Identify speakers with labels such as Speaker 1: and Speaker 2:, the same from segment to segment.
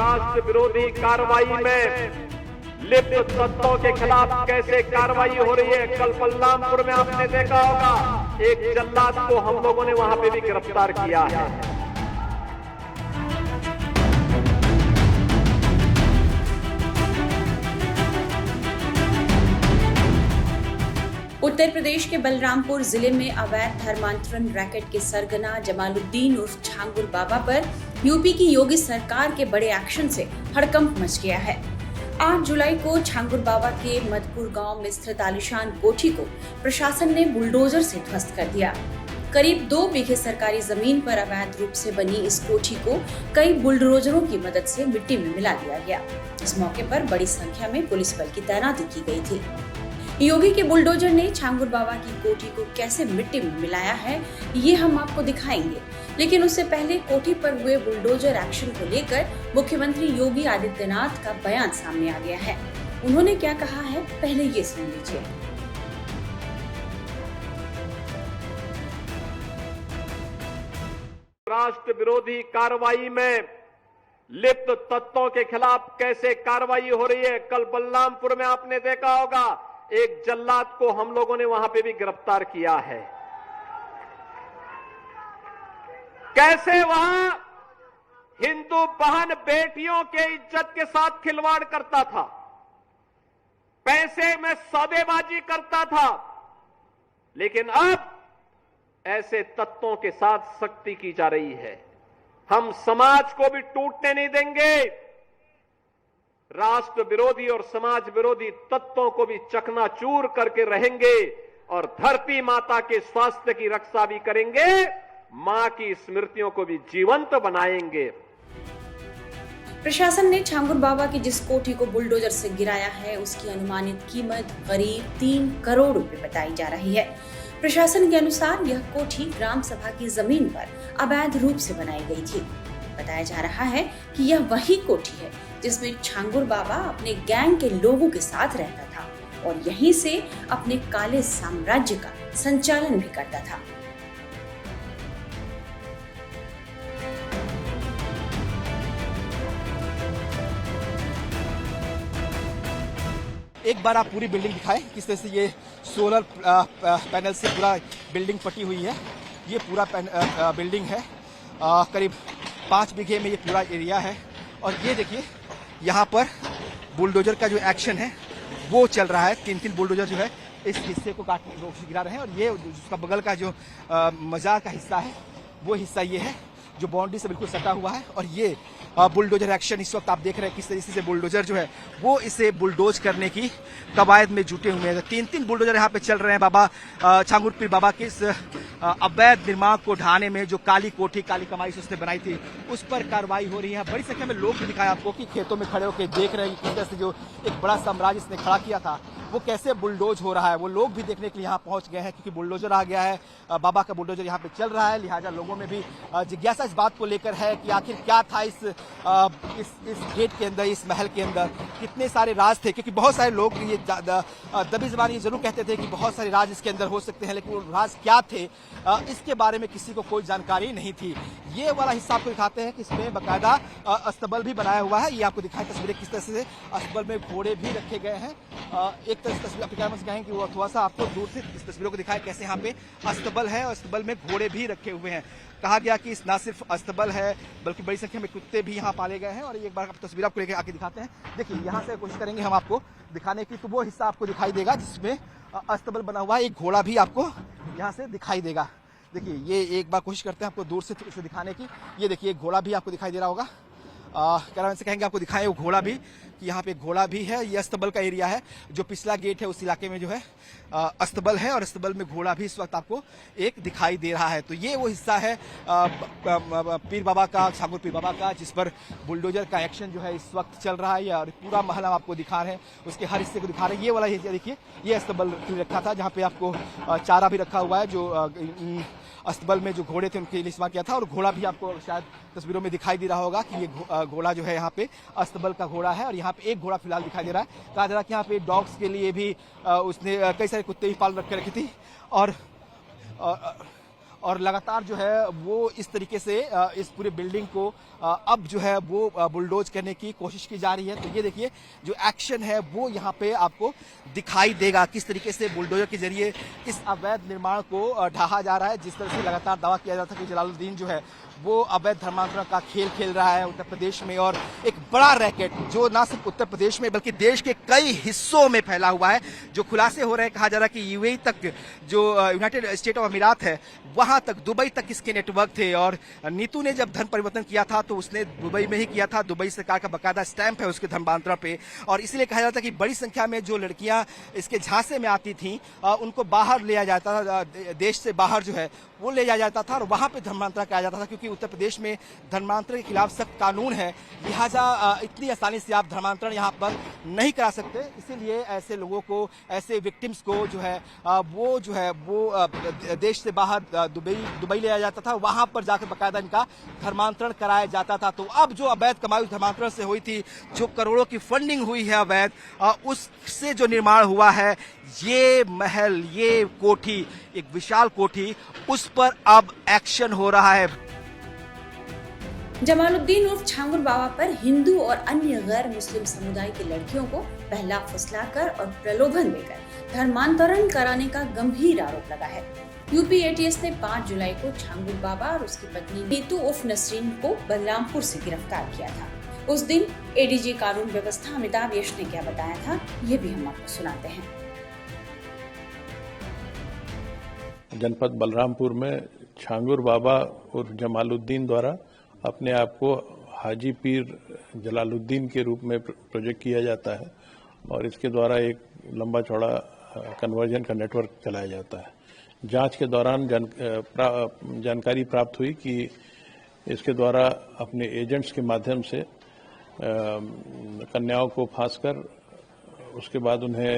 Speaker 1: राष्ट्र विरोधी कार्रवाई में लिप्त तत्वों के खिलाफ कैसे कार्रवाई हो रही है। कल बलरामपुर में आपने देखा होगा, एक जल्लाद को हम लोगों ने वहां पे भी गिरफ्तार किया है।
Speaker 2: उत्तर प्रदेश के बलरामपुर जिले में अवैध धर्मांतरण रैकेट के सरगना जमालुद्दीन उर्फ छांगुर बाबा पर यूपी की योगी सरकार के बड़े एक्शन से हड़कंप मच गया है। 8 जुलाई को छांगुर बाबा के मधपुर गांव में स्थित आलीशान कोठी को प्रशासन ने बुलडोजर से ध्वस्त कर दिया। करीब 2 बीघे सरकारी जमीन पर अवैध रूप से बनी इस कोठी को कई बुलडोजरों की मदद से मिट्टी में मिला दिया गया। इस मौके पर बड़ी संख्या में पुलिस बल की तैनाती की गई थी। योगी के बुलडोजर ने छांगुर बाबा की कोठी को कैसे मिट्टी में मिलाया है, ये हम आपको दिखाएंगे। लेकिन उससे पहले कोठी पर हुए बुलडोजर एक्शन को लेकर मुख्यमंत्री योगी आदित्यनाथ का बयान सामने आ गया है। उन्होंने क्या कहा है, पहले ये सुन लीजिए।
Speaker 1: राष्ट्र विरोधी कार्रवाई में लिप्त तत्वों के खिलाफ कैसे कार्रवाई हो रही है। कल बलरामपुर में आपने देखा होगा, एक जल्लाद को हम लोगों ने वहां पे भी गिरफ्तार किया है। कैसे वहां हिंदू बहन बेटियों के इज्जत के साथ खिलवाड़ करता था, पैसे में सौदेबाजी करता था, लेकिन अब ऐसे तत्वों के साथ सख्ती की जा रही है। हम समाज को भी टूटने नहीं देंगे, राष्ट्र विरोधी और समाज विरोधी तत्वों को भी चकनाचूर करके रहेंगे और धरती माता के स्वास्थ्य की रक्षा भी करेंगे, मां की स्मृतियों को भी जीवंत बनाएंगे।
Speaker 2: प्रशासन ने छांगुर बाबा की जिस कोठी को बुलडोजर से गिराया है, उसकी अनुमानित कीमत करीब 3 करोड़ रुपए बताई जा रही है। प्रशासन के अनुसार यह कोठी ग्राम सभा की जमीन पर अवैध रूप से बनाई गई थी। बताया जा रहा है कि यह वही कोठी है जिसमें छांगुर बाबा अपने गैंग के लोगों के साथ रहता था और यहीं से अपने काले साम्राज्य का संचालन भी करता था।
Speaker 3: एक बार आप पूरी बिल्डिंग दिखाएं, किस तरह से ये सोलर पैनल से पूरा बिल्डिंग पटी हुई है। ये पूरा बिल्डिंग है, करीब 5 बीघे में ये पूरा एरिया है। और ये देखिए यहाँ पर बुलडोजर का जो एक्शन है वो चल रहा है। 3 बुलडोजर जो है इस हिस्से को गिरा रहे हैं। और ये उसका बगल का जो मजार का हिस्सा है, वो हिस्सा ये है जो बाउंड्री से बिल्कुल सटा हुआ है। और ये बुलडोजर एक्शन इस वक्त आप देख रहे हैं किस तरीके से बुलडोजर जो है वो इसे बुलडोज करने की कवायद में जुटे हुए हैं। 3 बुलडोजर यहाँ पे चल रहे हैं बाबा छांगुर पीर बाबा के इस अवैध निर्माण को ढाने में। जो काली कोठी, काली कमाई से उसने बनाई थी, उस पर कार्रवाई हो रही है। बड़ी संख्या में लोग भी दिखाए आपको कि खेतों में खड़े होकर देख रहे हैं किस तरह से जो एक बड़ा साम्राज्य इसने खड़ा किया था वो कैसे बुलडोज हो रहा है। वो लोग भी देखने के लिए यहाँ पहुंच गए हैं क्योंकि बुलडोजर आ गया है, बाबा का बुलडोजर यहाँ पे चल रहा है। लिहाजा लोगों में भी जिज्ञासा इस बात को लेकर है कि आखिर क्या था इस गेट के अंदर, इस महल के अंदर कितने सारे राज थे। क्योंकि बहुत सारे लोग ये दबी ज़बान ये जरूर कहते थे कि बहुत सारे राज इसके अंदर हो सकते हैं, लेकिन वो राज क्या थे इसके बारे में किसी को कोई जानकारी नहीं थी। ये वाला हिस्सा आपको दिखाते हैं कि इसमें बाकायदा अस्तबल भी बनाया हुआ है। ये आपको दिखाएं तस्वीरें किस तरह से अस्तबल में घोड़े भी रखे गए हैं। एक तस्वीर आप कैमरा से कहें कि वो थोड़ा सा आपको दूर से इस तस्वीरों को दिखाएं कैसे यहाँ पे अस्तबल है और अस्तबल में घोड़े भी रखे हुए हैं। कहा गया कि ना सिर्फ अस्तबल है बल्कि बड़ी संख्या में कुत्ते भी यहाँ पाले गए हैं। और एक बार तस्वीर आपको लेकर आके दिखाते हैं। देखिए यहाँ से कोशिश करेंगे हम आपको दिखाने की, तो वो हिस्सा आपको दिखाई देगा जिसमें अस्तबल बना हुआ है। एक घोड़ा भी आपको यहाँ से दिखाई देगा। देखिए ये एक बार कोशिश करते हैं आपको दूर से इसे दिखाने की। ये देखिए एक घोड़ा भी आपको दिखाई दे रहा होगा। कैमरामैन से कहेंगे आपको दिखाएं वो घोड़ा भी, कि यहाँ पे घोड़ा भी है। ये अस्तबल का एरिया है। जो पिछला गेट है उस इलाके में जो है अस्तबल है और अस्तबल में घोड़ा भी इस वक्त आपको एक दिखाई दे रहा है। तो ये वो हिस्सा है पीर बाबा का, छांगुर पीर बाबा का, जिस पर बुलडोजर का एक्शन जो है इस वक्त चल रहा है। और पूरा महल हम आपको दिखा रहे हैं, उसके हर हिस्से को दिखा रहे हैं। ये वाला हिस्सा देखिए, ये अस्तबल रखा था जहाँ पे आपको चारा भी रखा हुआ है। जो अस्तबल में जो घोड़े थे उनके लिए इस्तेमाल किया था। और घोड़ा भी आपको शायद तस्वीरों में दिखाई दे रहा होगा कि ये घोड़ा जो है यहाँ पे अस्तबल का घोड़ा है। और यहाँ पे एक घोड़ा फिलहाल दिखाई दे रहा है। कहा जा रहा है कि यहाँ पे डॉग्स के लिए भी उसने कई सारे कुत्ते भी पाल रखे थी। और लगातार जो है वो इस तरीके से इस पूरे बिल्डिंग को अब जो है वो बुलडोज करने की कोशिश की जा रही है। तो ये देखिए जो एक्शन है वो यहाँ पे आपको दिखाई देगा, किस तरीके से बुलडोजर के जरिए इस अवैध निर्माण को ढहा जा रहा है। जिस तरह से लगातार दावा किया जाता है कि जलालुद्दीन जो है वो अवैध धर्मांतरण का खेल खेल रहा है उत्तर प्रदेश में, और एक बड़ा रैकेट जो ना सिर्फ उत्तर प्रदेश में बल्कि देश के कई हिस्सों में फैला हुआ है। जो खुलासे हो रहे हैं, कहा जा रहा है कि यूएई तक, जो यूनाइटेड स्टेट ऑफ अमीरात है, वहां तक, दुबई तक इसके नेटवर्क थे। और नीतू ने जब धर्म परिवर्तन किया था तो उसने दुबई में ही किया था। दुबई सरकार का बाकायदा स्टैंप है उसके धर्मांतरण पे, और इसलिए कहा जाता है कि बड़ी संख्या में जो लड़कियां इसके झांसे में आती थी उनको बाहर ले जाया जाता था, देश से बाहर जो है वो ले जाया जाता था और वहां पे धर्मांतरण किया जाता था। क्योंकि उत्तर प्रदेश में धर्मांतरण के खिलाफ सख्त कानून है, लिहाजा इतनी आसानी से आप धर्मांतरण यहाँ पर नहीं करा सकते। इसीलिए ऐसे लोगों को, ऐसे विक्टिम्स को जो है वो देश से बाहर दुबई ले जाया जाता था, वहां पर जाकर बाकायदा इनका धर्मांतरण कराया जाता था। तो अब जो अवैध कमाई धर्मांतरण से हुई थी, जो करोड़ों की फंडिंग हुई है अवैध, उससे जो निर्माण हुआ है, ये महल, ये कोठी, एक विशाल कोठी, उस पर अब एक्शन हो रहा है।
Speaker 2: जमालुद्दीन उर्फ छांगुर बाबा पर हिंदू और अन्य गैर मुस्लिम समुदाय की लड़कियों को बहला फुसलाकर और प्रलोभन देकर धर्मांतरण कराने का गंभीर आरोप लगा है। यूपी एटीएस ने 5 जुलाई को छांगुर बाबा और उसकी पत्नी नीतू उर्फ नसरीन को बलरामपुर से गिरफ्तार किया था। उस दिन एडीजी कानून व्यवस्था अमिताभ यश ने क्या बताया था, ये भी हम आपको सुनाते हैं।
Speaker 4: जनपद बलरामपुर में छांगुर बाबा और जमालुद्दीन द्वारा अपने आप को हाजी पीर जलालुद्दीन के रूप में प्रोजेक्ट किया जाता है और इसके द्वारा एक लंबा चौड़ा कन्वर्जन का नेटवर्क चलाया जाता है। जांच के दौरान जानकारी प्राप्त हुई कि इसके द्वारा अपने एजेंट्स के माध्यम से कन्याओं को फांस कर उसके बाद उन्हें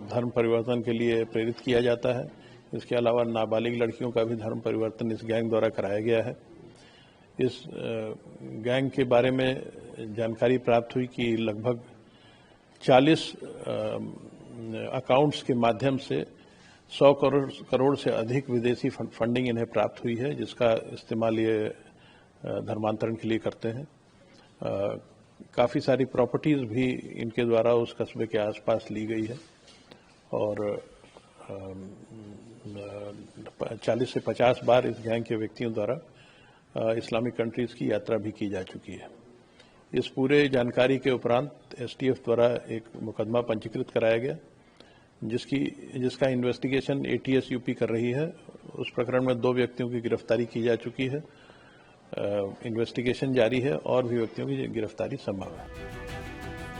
Speaker 4: धर्म परिवर्तन के लिए प्रेरित किया जाता है। इसके अलावा नाबालिग लड़कियों का भी धर्म परिवर्तन इस गैंग द्वारा कराया गया है। इस गैंग के बारे में जानकारी प्राप्त हुई कि लगभग 40 अकाउंट्स के माध्यम से 100 करोड़ से अधिक विदेशी फंडिंग इन्हें प्राप्त हुई है, जिसका इस्तेमाल ये धर्मांतरण के लिए करते हैं। काफ़ी सारी प्रॉपर्टीज़ भी इनके द्वारा उस कस्बे के आसपास ली गई है और 40 से 50 बार इस गैंग के व्यक्तियों द्वारा इस्लामिक कंट्रीज़ की यात्रा भी की जा चुकी है। इस पूरे जानकारी के उपरांत एसटीएफ द्वारा एक मुकदमा पंजीकृत कराया गया, जिसका इन्वेस्टिगेशन एटीएस यूपी कर रही है। उस प्रकरण में 2 व्यक्तियों की गिरफ्तारी की जा चुकी है। इन्वेस्टिगेशन जारी है और भी व्यक्तियों की गिरफ्तारी संभव है।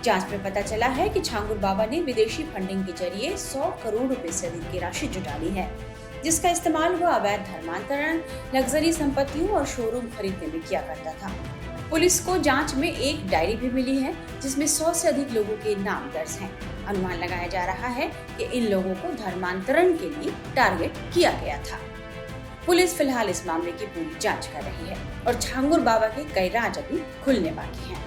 Speaker 2: जांच में पता चला है कि छांगुर बाबा ने विदेशी फंडिंग के जरिए 100 करोड़ रुपए से अधिक की राशि जुटा ली है, जिसका इस्तेमाल वह अवैध धर्मांतरण, लग्जरी संपत्तियों और शोरूम खरीदने में किया करता था। पुलिस को जांच में एक डायरी भी मिली है जिसमें 100 से अधिक लोगों के नाम दर्ज हैं। अनुमान लगाया जा रहा है कि इन लोगों को धर्मांतरण के लिए टारगेट किया गया था। पुलिस फिलहाल इस मामले की पूरी जांच कर रही है और छांगुर बाबा के कई राज अभी खुलने बाकी हैं।